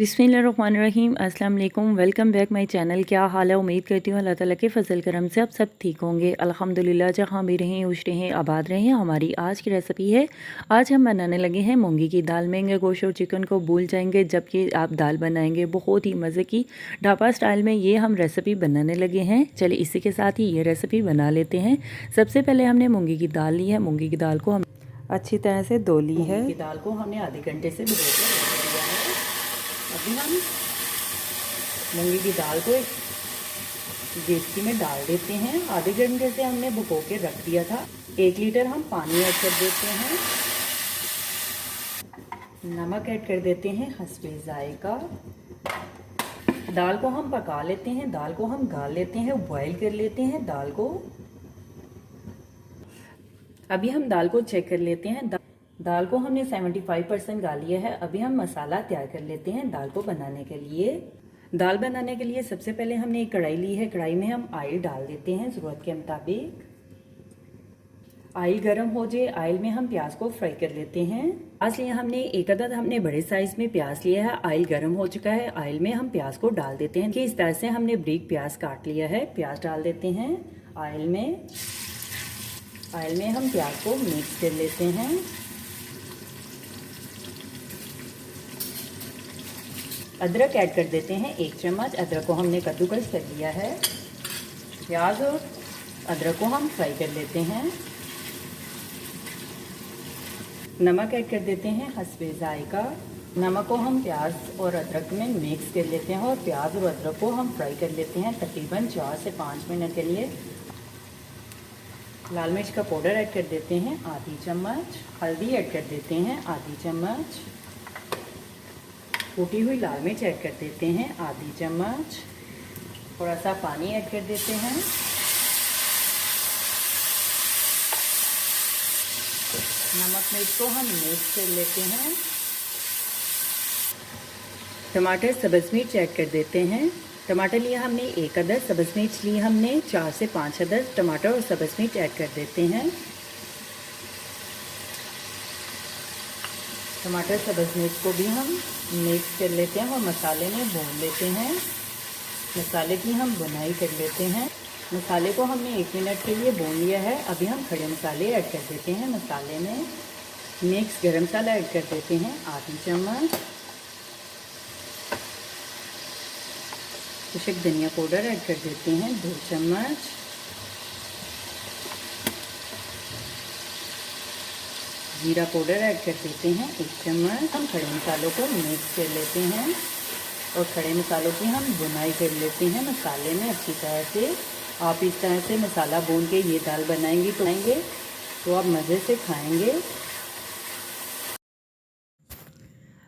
बिस्मिल्लाहिर्रहमानिर्रहीम। अस्सलाम वालेकुम। Welcome back my channel. क्या हाल है? उम्मीद करती हूँ अल्लाह ताला के फ़ज़ल करम से आप सब ठीक होंगे। अल्हम्दुलिल्लाह, जहाँ भी रहें खुश रहें आबाद रहें। हमारी आज की रेसिपी है, आज हम बनाने लगे हैं मूंगी की दाल। महंगे गोश्त और चिकन को भूल जाएंगे जबकि आप दाल बनाएंगे बहुत ही मज़े की ढाबा स्टाइल में ये हम रेसिपी बनाने लगे हैं। चलिए इसी के साथ ही ये रेसिपी बना लेते हैं। सबसे पहले हमने मूँगी की दाल ली है। मूँगी की दाल को हम अच्छी तरह से धो ली है। मूंगी की दाल को हमने आधे घंटे से भिगो के रख दिया है। अभी हम मूंगी की दाल को एक देगची में डाल देते हैं। आधे घंटे से हमने भिगो के रख दिया था। 1 लीटर हम पानी ऐड कर देते हैं। नमक ऐड कर देते हैं हस्बे जायका। दाल को हम पका लेते हैं। दाल को हम गाल लेते हैं, बॉईल कर लेते हैं दाल को। अभी हम दाल को चेक कर लेते हैं। दाल को हमने 75% गाल लिया है। अभी हम मसाला तैयार कर लेते हैं दाल को बनाने के लिए। दाल बनाने के लिए सबसे पहले हमने एक कढ़ाई ली है। कढ़ाई में हम ऑयल डाल देते हैं ज़रूरत के मुताबिक। ऑयल गर्म हो जाए, ऑयल में हम प्याज को फ्राई कर लेते हैं। प्याज लिया हमने एक अदद, हमने बड़े साइज में प्याज लिया है। ऑयल गर्म हो चुका है, ऑयल में हम प्याज को डाल देते हैं कि इस तरह से हमने ब्रीक प्याज काट लिया है। प्याज डाल देते हैं ऑयल में। ऑयल में हम प्याज को मिक्स कर लेते हैं। अदरक ऐड कर देते हैं 1 चम्मच। अदरक को हमने कद्दूकस कर लिया है। प्याज और अदरक को हम फ्राई कर लेते हैं। नमक ऐड कर देते हैं हस्बे जायका। नमक को हम प्याज और अदरक में मिक्स कर लेते हैं और प्याज और अदरक को हम फ्राई कर लेते हैं तकरीबन 4 से 5 मिनट के लिए। लाल मिर्च का पाउडर ऐड कर देते हैं आधी चम्मच। हल्दी ऐड कर देते हैं आधी चम्मच। कूटी हुई लाल मिर्च ऐड कर देते हैं आधी चम्मच। थोड़ा सा पानी ऐड कर देते हैं। नमक मिर्च को हम मिक्स कर लेते हैं। टमाटर सब्ज़ मिर्च ऐड कर देते हैं। टमाटर लिया हमने 1 अदद, सब्ज़ मिर्च लिए हमने 4 से 5 अदद। टमाटर और सब्ज़ मिर्च ऐड कर देते हैं। टमाटर सब्ज़ मिर्च को भी हम मिक्स कर लेते हैं और मसाले में भून लेते हैं। मसाले की हम बुनाई कर लेते हैं। मसाले को हमने 1 मिनट के लिए भून लिया है। अभी हम खड़े मसाले ऐड कर देते हैं मसाले में। मिक्स गरम मसाला ऐड कर देते हैं आधी चम्मच। कुछ धनिया पाउडर ऐड कर देते हैं 2 चम्मच। जीरा पाउडर ऐड कर देते हैं 1 चम्मच। हम खड़े मसालों को मिक्स कर लेते हैं और खड़े मसालों की हम बुनाई कर लेते हैं मसाले में अच्छी तरह से। आप इस तरह से मसाला भून के ये दाल बनाएंगे तो आप मज़े से खाएंगे।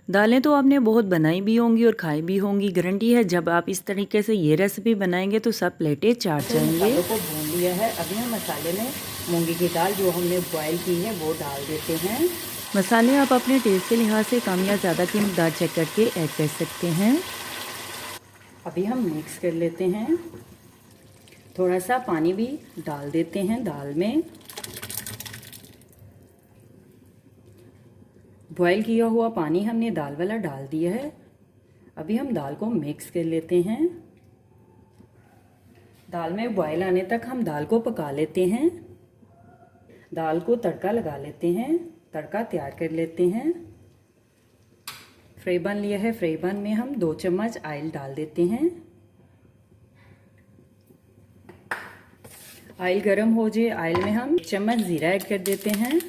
दालें तो आपने बहुत बनाई भी होंगी और खाई भी होंगी। गारंटी है जब आप इस तरीके से ये रेसिपी बनाएंगे तो सब प्लेटें चाट जाएंगे। मसालों को भून लिया है। अभी हम मसाले में मूंगी की दाल जो हमने बॉयल की है वो डाल देते हैं। मसाले आप अपने टेस्ट के लिहाज से कम या ज़्यादा की मकदार चेक करके ऐड कर सकते हैं। अभी हम मिक्स कर लेते हैं। थोड़ा सा पानी भी डाल देते हैं दाल में। बॉयल किया हुआ पानी हमने दाल वाला डाल दिया है। अभी हम दाल को मिक्स कर लेते हैं। दाल में बॉयल आने तक हम दाल को पका लेते हैं। दाल को तड़का लगा लेते हैं। तड़का तैयार कर लेते हैं। फ्राई पैन लिया है। फ्राई पैन में हम 2 चम्मच ऑयल डाल देते हैं। ऑयल गर्म हो जाए, ऑयल में हम 1 चम्मच जीरा ऐड कर देते हैं।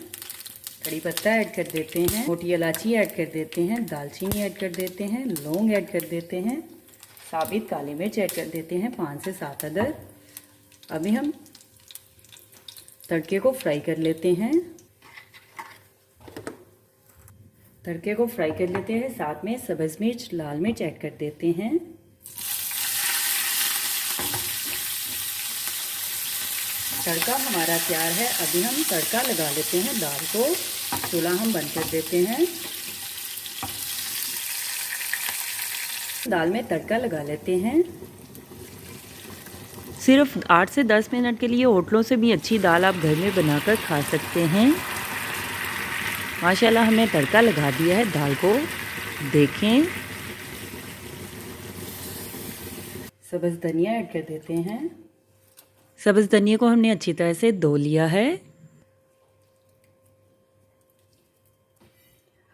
कड़ी पत्ता ऐड कर देते हैं। मोटी इलायची ऐड कर देते हैं। दालचीनी ऐड कर देते हैं। लौंग ऐड कर देते हैं। साबित काली मिर्च ऐड कर देते हैं 5 से 7 अदद। अभी हम तड़के को फ्राई कर लेते हैं। तड़के को फ्राई कर लेते हैं। साथ में सब्ज़ मिर्च, लाल मिर्च ऐड कर देते हैं। तड़का हमारा तैयार है। अभी हम तड़का लगा लेते हैं दाल को। चूल्हा हम बंद कर देते हैं। दाल में तड़का लगा लेते हैं। सिर्फ 8 से 10 मिनट के लिए होटलों से भी अच्छी दाल आप घर में बनाकर खा सकते हैं। माशाल्लाह हमने तड़का लगा दिया है दाल को। देखें सब्ज़ धनिया ऐड कर देते हैं। सब्ज़ धनिया को हमने अच्छी तरह से धो लिया है।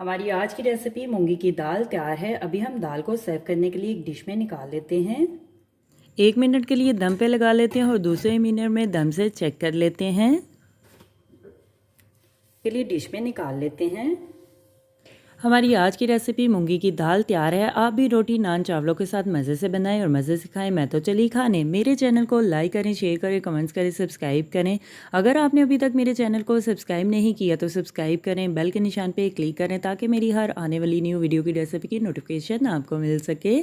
हमारी आज की रेसिपी मूंगी की दाल तैयार है। अभी हम दाल को सर्व करने के लिए एक डिश में निकाल लेते हैं। 1 मिनट के लिए दम पे लगा लेते हैं और दूसरे मिनट में दम से चेक कर लेते हैं। के लिए डिश में निकाल लेते हैं। हमारी आज की रेसिपी मूंगी की दाल तैयार है। आप भी रोटी नान चावलों के साथ मज़े से बनाएं और मज़े से खाएं। मैं तो चली खाने। मेरे चैनल को लाइक करें, शेयर करें, कमेंट्स करें, सब्सक्राइब करें। अगर आपने अभी तक मेरे चैनल को सब्सक्राइब नहीं किया तो सब्सक्राइब करें, बेल के निशान पे क्लिक करें ताकि मेरी हर आने वाली न्यू वीडियो की रेसिपी की नोटिफिकेशन आपको मिल सके।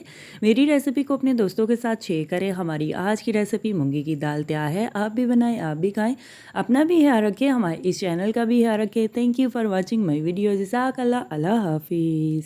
मेरी रेसिपी को अपने दोस्तों के साथ शेयर करें। हमारी आज की रेसिपी मूंगी की दाल तैयार है। आप भी बनाएँ, आप भी खाएँ। अपना भी ख्याल रखें, हमारे इस चैनल का भी ख्याल रखें। Thank you for watching my video. जज़ाकल्लाह। अल्लाह हाफिज़।